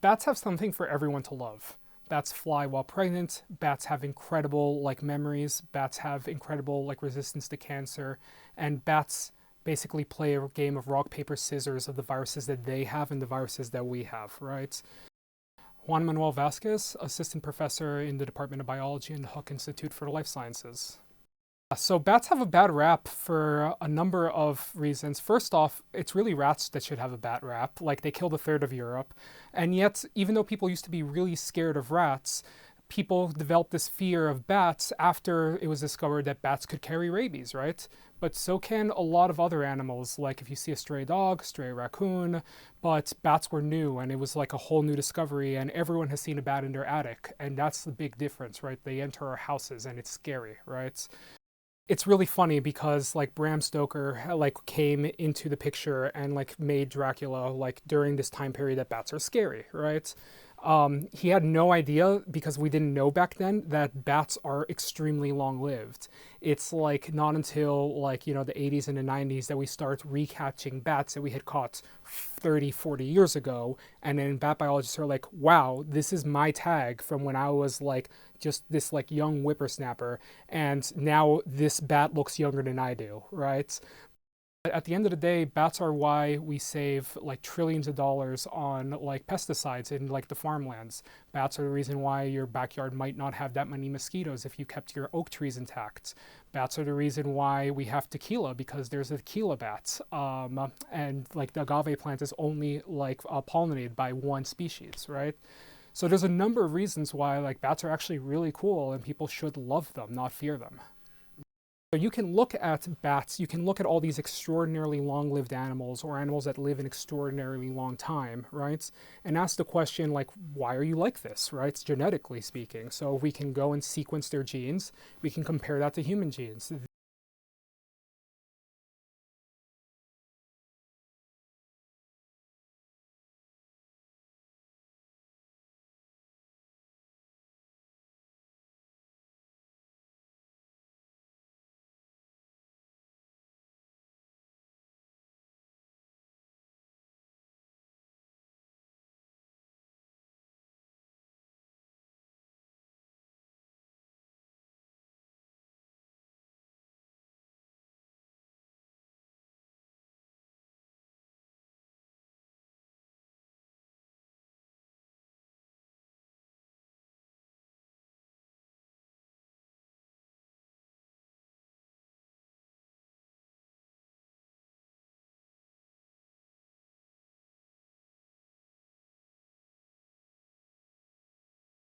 bats have something for everyone to love. Bats fly while pregnant. Bats have incredible memories. Bats have incredible resistance to cancer, and bats basically play a game of rock paper scissors of the viruses that they have and the viruses that we have, right? Juan Manuel Vasquez, assistant professor in the Department of Biology in the Hooke Institute for Life Sciences. So bats have a bad rap for a number of reasons. First off, it's really rats that should have a bad rap. Like, they killed a third of Europe. And yet, even though people used to be really scared of rats, people developed this fear of bats after it was discovered that bats could carry rabies, right? But so can a lot of other animals, like if you see a stray dog, stray raccoon, but bats were new and it was like a whole new discovery, and everyone has seen a bat in their attic, and that's the big difference, right? They enter our houses and it's scary, right? It's really funny because Bram Stoker came into the picture and made Dracula during this time period that bats are scary, right? He had no idea, because we didn't know back then, that bats are extremely long-lived. It's not until the 80s and the 90s that we start recatching bats that we had caught 30, 40 years ago, and then bat biologists are like, wow, this is my tag from when I was just this young whippersnapper, and now this bat looks younger than I do, right? At the end of the day, bats are why we save trillions of dollars on pesticides in the farmlands. Bats are the reason why your backyard might not have that many mosquitoes if you kept your oak trees intact. Bats are the reason why we have tequila, because there's a tequila bat. And the agave plant is only pollinated by one species, right? So there's a number of reasons why bats are actually really cool, and people should love them, not fear them. So you can look at bats, you can look at all these extraordinarily long-lived animals, or animals that live an extraordinarily long time, right? And ask the question, why are you like this, right? Genetically speaking. So we can go and sequence their genes, we can compare that to human genes.